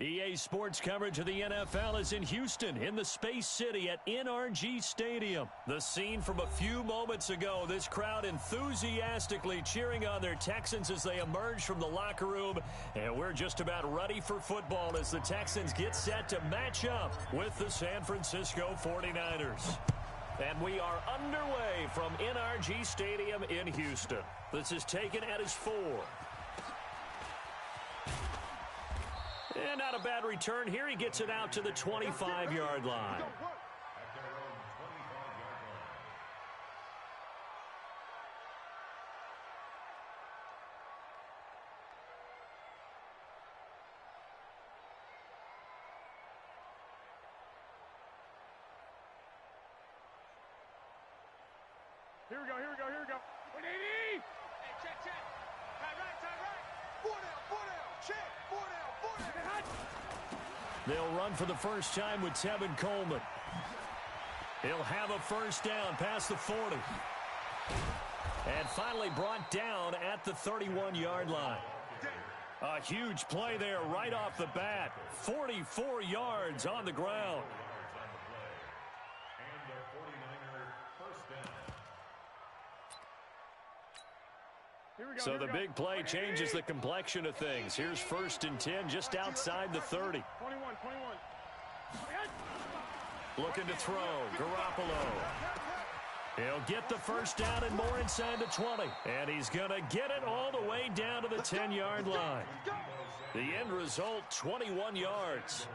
EA Sports coverage of the NFL is in Houston, in the Space City at NRG Stadium. The scene from a few moments ago, this crowd enthusiastically cheering on their Texans as they emerge from the locker room. And we're just about ready for football as the Texans get set to match up with the San Francisco 49ers. And we are underway from NRG Stadium in Houston. This is taken at his 4. And not a bad return here. He gets it out to the 25-yard line. Here we go. 180. Hey, check. Time right. 4 down. Check. 4 down. They'll run for the first time with Tevin Coleman. He'll have a first down past the 40. And finally brought down at the 31-yard line. A huge play there right off the bat. 44 yards on the ground. So the big play changes the complexion of things. Here's 1st and 10 just outside the 30. 21. Looking to throw. Garoppolo. He'll get the first down and more inside the 20. And he's going to get it all the way down to the 10-yard line. The end result, 21 yards.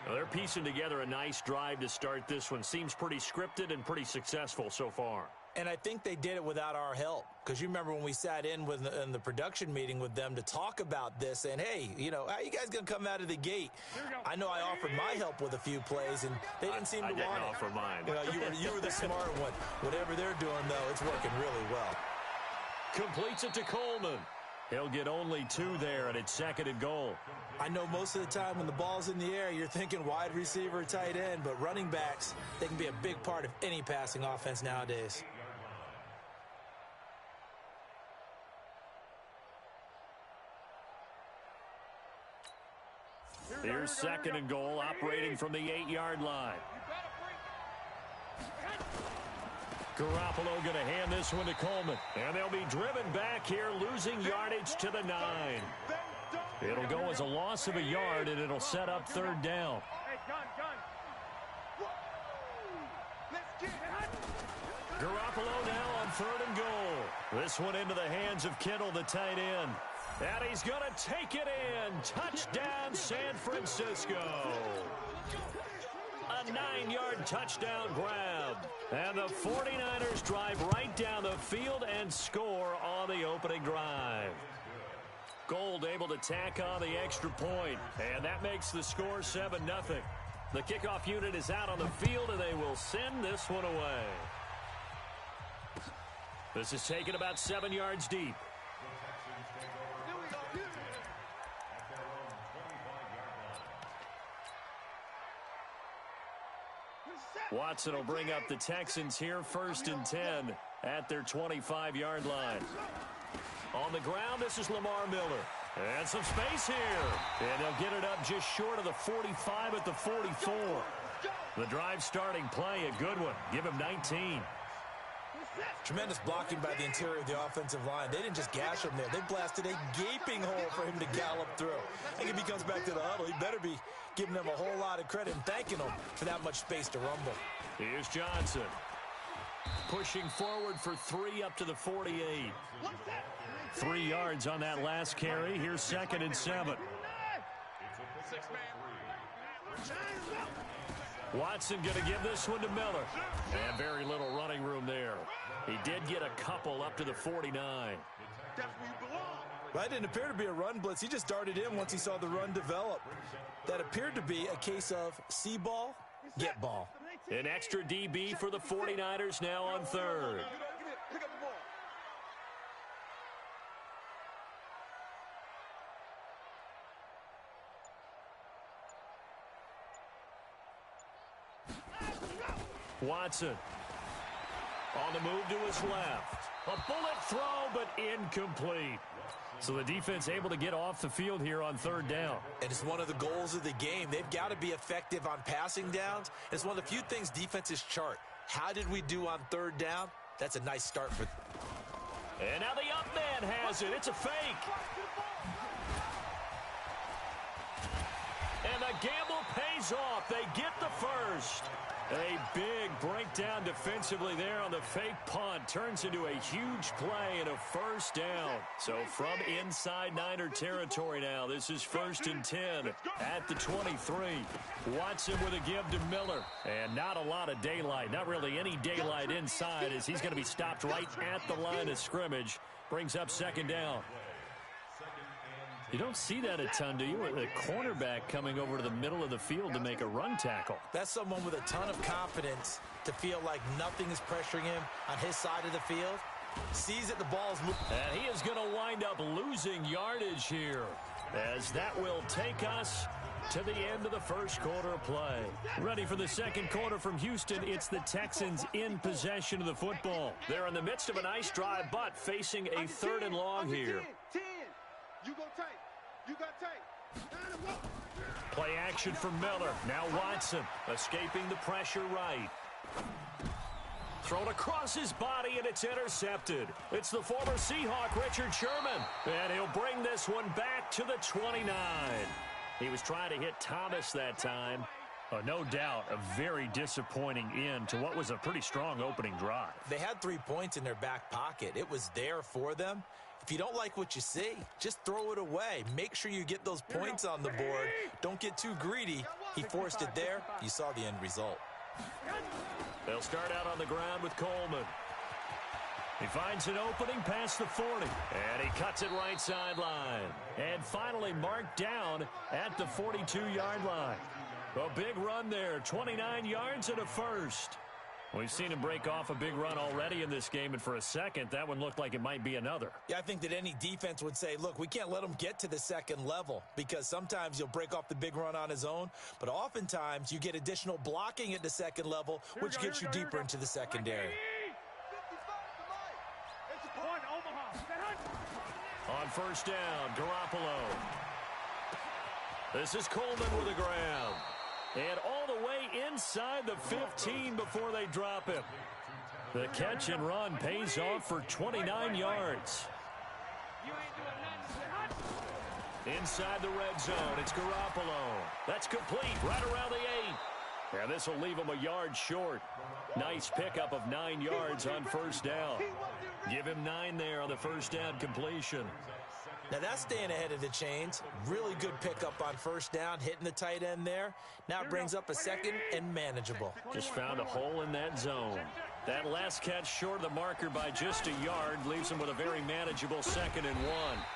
Well, they're piecing together a nice drive to start this one. Seems pretty scripted and pretty successful so far. And I think they did it without our help. Because you remember when we sat in the production meeting with them to talk about this. And, hey, how you guys going to come out of the gate? I know I offered my help with a few plays, and they didn't seem to want it. I didn't offer mine. You were the smart one. Whatever they're doing, though, it's working really well. Completes it to Coleman. He'll get only 2 there, and it's 2nd and goal. I know most of the time when the ball's in the air, you're thinking wide receiver, tight end. But running backs, they can be a big part of any passing offense nowadays. Here's 2nd and goal, operating from the 8-yard line. Garoppolo going to hand this one to Coleman. And they'll be driven back here, losing yardage to the 9. It'll go as a loss of a yard, and it'll set up 3rd down. Garoppolo now on 3rd and goal. This one into the hands of Kittle, the tight end. And he's going to take it in. Touchdown, San Francisco. A 9-yard touchdown grab. And the 49ers drive right down the field and score on the opening drive. Gold able to tack on the extra point. And that makes the score 7-0. The kickoff unit is out on the field, and they will send this one away. This is taken about 7 yards deep. Watson will bring up the Texans here, 1st and 10 at their 25-yard line. On the ground, this is Lamar Miller. And some space here. And they'll get it up just short of the 45 at the 44. The drive starting play, a good one. Give him 19. Tremendous blocking by the interior of the offensive line. They didn't just gash him there. They blasted a gaping hole for him to gallop through. I think if he comes back to the huddle, he better be giving them a whole lot of credit and thanking them for that much space to rumble. Here's Johnson. Pushing forward for 3 up to the 48. 3 yards on that last carry. Here's 2nd and 7. Watson going to give this one to Miller. And very little running room there. He did get a couple up to the 49. That didn't appear to be a run blitz. He just darted in once he saw the run develop. That appeared to be a case of see ball, get ball. An extra DB for the 49ers now on 3rd. Watson on the move to his left. A bullet throw, but incomplete. So the defense able to get off the field here on third down. And it's one of the goals of the game. They've got to be effective on passing downs. It's one of the few things defenses chart. How did we do on third down? That's a nice start for. And now the up man has it. It's a fake. And the gamble pays off. They get the first. A big breakdown defensively there on the fake punt. Turns into a huge play and a first down. So from inside Niner territory now, this is 1st and 10 at the 23. Watson with a give to Miller. And not a lot of daylight. Not really any daylight inside as he's going to be stopped right at the line of scrimmage. Brings up 2nd down. You don't see that a ton, do you? A cornerback coming over to the middle of the field to make a run tackle. That's someone with a ton of confidence to feel like nothing is pressuring him on his side of the field. Sees that the ball is moving. And he is going to wind up losing yardage here, as that will take us to the end of the first quarter of play. Ready for the second quarter from Houston. It's the Texans in possession of the football. They're in the midst of a nice drive, but facing a 3rd and long here. 10. You go tight. You got tight. Play action from Miller. Now Watson escaping the pressure right. Thrown across his body, and it's intercepted. It's the former Seahawk, Richard Sherman. And he'll bring this one back to the 29. He was trying to hit Thomas that time. No doubt a very disappointing end to what was a pretty strong opening drive. They had 3 points in their back pocket. It was there for them. If you don't like what you see, just throw it away. Make sure you get those points on the board. Don't get too greedy. He forced it there. You saw the end result. They'll start out on the ground with Coleman. He finds an opening past the 40, and he cuts it right sideline. And finally marked down at the 42-yard line. A big run there, 29 yards and a first. We've seen him break off a big run already in this game, and for a second, that one looked like it might be another. Yeah, I think that any defense would say, look, we can't let him get to the second level, because sometimes he'll break off the big run on his own, but oftentimes you get additional blocking at the second level, which gets you deeper into the secondary. On first down, Garoppolo. This is Coleman with a grab. And all the way inside the 15 before they drop him. The catch and run pays off for 29 yards. Inside the red zone, it's Garoppolo. That's complete right around the 8. And this will leave him a yard short. Nice pickup of 9 yards on first down. Give him 9 there on the first down completion. Now that's staying ahead of the chains. Really good pickup on first down, hitting the tight end there. Now it brings up a second and manageable. Just found a hole in that zone. That last catch short of the marker by just a yard leaves him with a very manageable 2nd and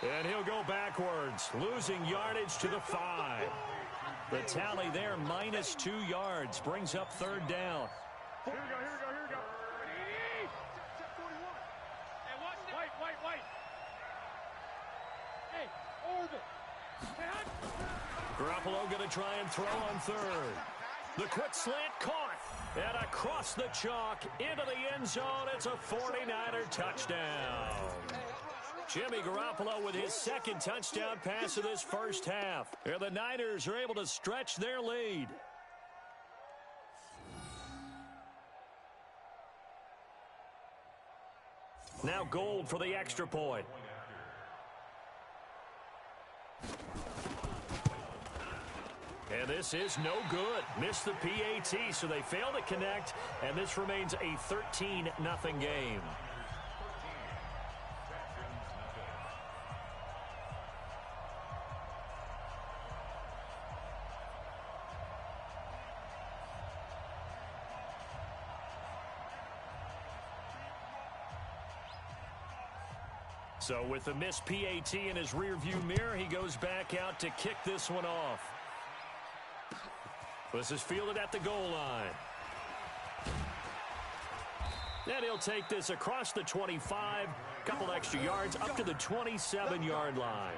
1. And he'll go backwards, losing yardage to the 5. The tally there, minus 2 yards, brings up third down. Here we go. Garoppolo going to try and throw on third. The quick slant caught. And across the chalk into the end zone. It's a 49er touchdown. Jimmy Garoppolo with his 2nd touchdown pass of this first half. And the Niners are able to stretch their lead. Now Gold for the extra point. And this is no good. Missed the PAT, so they fail to connect, and this remains a 13-0 game. So with the missed PAT in his rearview mirror, he goes back out to kick this one off. This is fielded at the goal line. And he'll take this across the 25, couple extra yards, up to the 27-yard line.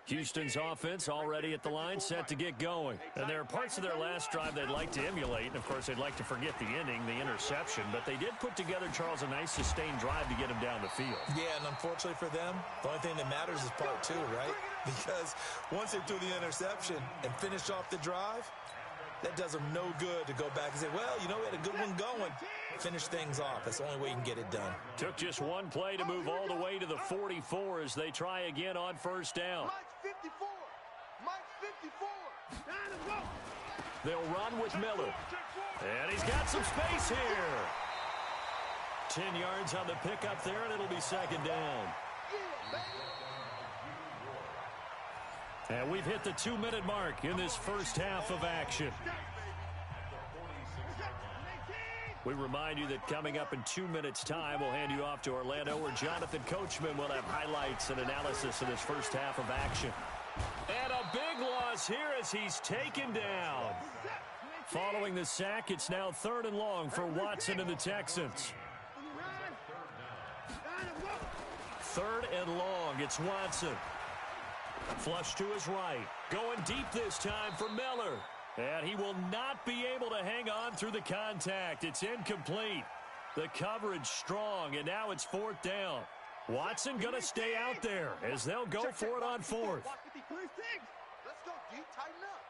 Houston's offense already at the line, set to get going. And there are parts of their last drive they'd like to emulate. And, of course, they'd like to forget the inning, the interception. But they did put together, Charles, a nice sustained drive to get him down the field. Yeah, and unfortunately for them, the only thing that matters is part two, right? Because once they threw the interception and finished off the drive, that does them no good to go back and say, well, you know, we had a good one going. Finish things off. That's the only way you can get it done. Took just one play to move all the way to the 44 as they try again on first down. Mike 54. Mike 54. They'll run with Miller. And he's got some space here. 10 yards on the pickup there, and it'll be second down. And we've hit the 2-minute mark in this first half of action. We remind you that coming up in 2 minutes' time, we'll hand you off to Orlando, where Jonathan Coachman will have highlights and analysis of this first half of action. And a big loss here as he's taken down. Following the sack, it's now 3rd and long for Watson and the Texans. 3rd and long, it's Watson. Flush to his right. Going deep this time for Miller. And he will not be able to hang on through the contact. It's incomplete. The coverage strong, and now it's 4th down. Watson going to stay out there as they'll go for it on 4th. Let's go, D. Tighten up.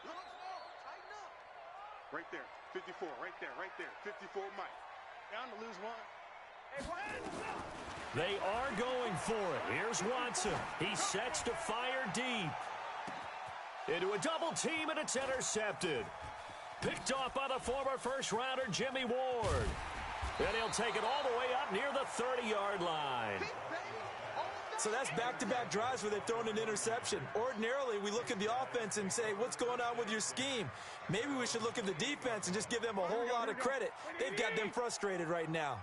Tighten up. Right there. 54. Right there. 54, Mike. Down to lose one. They are going for it. Here's Watson. He sets to fire deep. Into a double team, and it's intercepted. Picked off by the former first-rounder Jimmy Ward. And he'll take it all the way up near the 30-yard line. So that's back-to-back drives where they've thrown an interception. Ordinarily, we look at the offense and say, what's going on with your scheme? Maybe we should look at the defense and just give them a whole lot of credit. They've got them frustrated right now.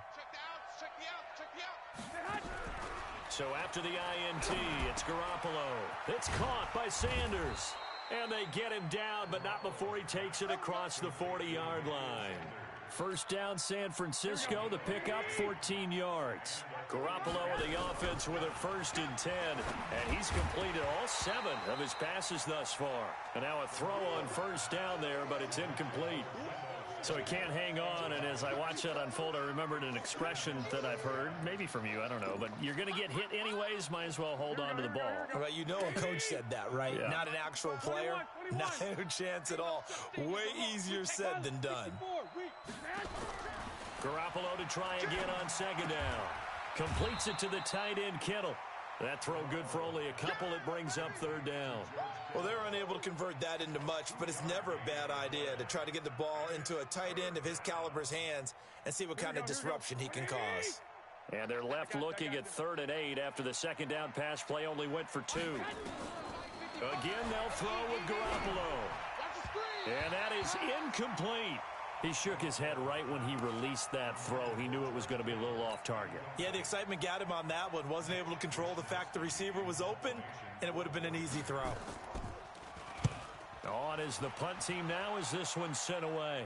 So after the INT, it's Garoppolo. It's caught by Sanders. And they get him down, but not before he takes it across the 40-yard line. First down, San Francisco. The pickup, 14 yards. Garoppolo and the offense with a 1st and 10. And he's completed all 7 of his passes thus far. And now a throw on first down there, but it's incomplete. So he can't hang on, and as I watch that unfold, I remembered an expression that I've heard, maybe from you, I don't know, but you're going to get hit anyways, might as well hold on to the ball. Right, you know a coach said that, right? Yeah. Not an actual player, not a chance at all. Way easier said than done. Garoppolo to try again on second down. Completes it to the tight end, Kittle. That throw good for only a couple. It brings up 3rd down. Well, they're unable to convert that into much, but it's never a bad idea to try to get the ball into a tight end of his caliber's hands and see what kind of disruption he can cause. And they're left looking at 3rd and 8 after the second down pass play only went for 2. Again, they'll throw with Garoppolo. And that is incomplete. He shook his head right when he released that throw. He knew it was going to be a little off target. Yeah, the excitement got him on that one. Wasn't able to control the fact the receiver was open, and it would have been an easy throw. On is the punt team now as this one's sent away.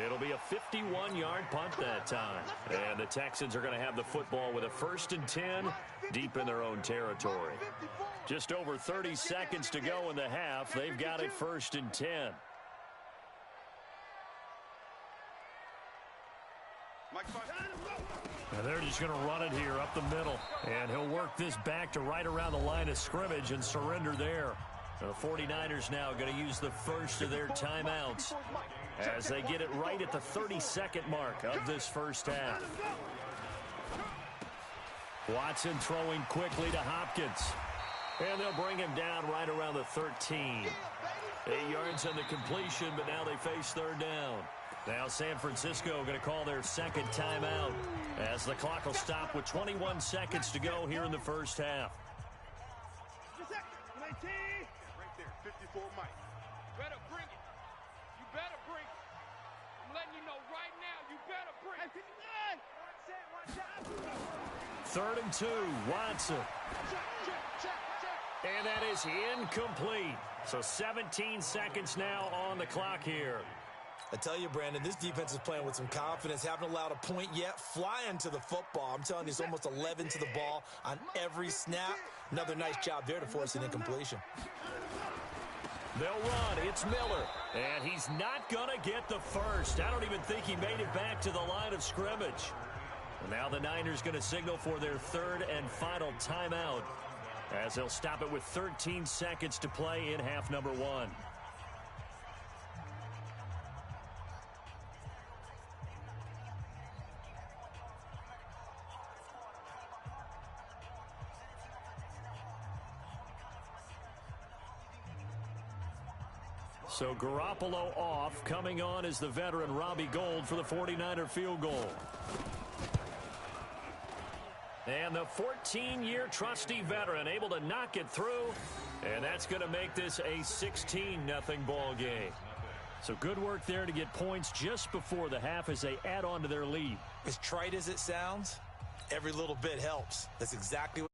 It'll be a 51-yard punt that time. And the Texans are going to have the football with a 1st and 10 deep in their own territory. Just over 30 seconds to go in the half. They've got it 1st and 10. And they're just going to run it here up the middle. And he'll work this back to right around the line of scrimmage and surrender there. The 49ers now going to use the first of their timeouts as they get it right at the 32nd mark of this first half. Watson throwing quickly to Hopkins. And they'll bring him down right around the 13. 8 yards on the completion, but now they face 3rd down. Now San Francisco going to call their second timeout as the clock will stop with 21 seconds to go here in the first half. Right there, 54, Mike. Better bring it. You better bring it. I'm letting you know right now, you better bring it. 3rd and 2, Watson. And that is incomplete. So 17 seconds now on the clock here. I tell you, Brandon, this defense is playing with some confidence. Haven't allowed a point yet. Flying to the football. I'm telling you, it's almost 11 to the ball on every snap. Another nice job there to force an incompletion. They'll run. It's Miller. And he's not going to get the first. I don't even think he made it back to the line of scrimmage. Well, now the Niners going to signal for their third and final timeout, as they'll stop it with 13 seconds to play in half number 1. So Garoppolo off. Coming on is the veteran Robbie Gould for the 49er field goal. And the 14-year trusty veteran able to knock it through. And that's going to make this a 16-0 ball game. So good work there to get points just before the half as they add on to their lead. As trite as it sounds, every little bit helps. That's exactly what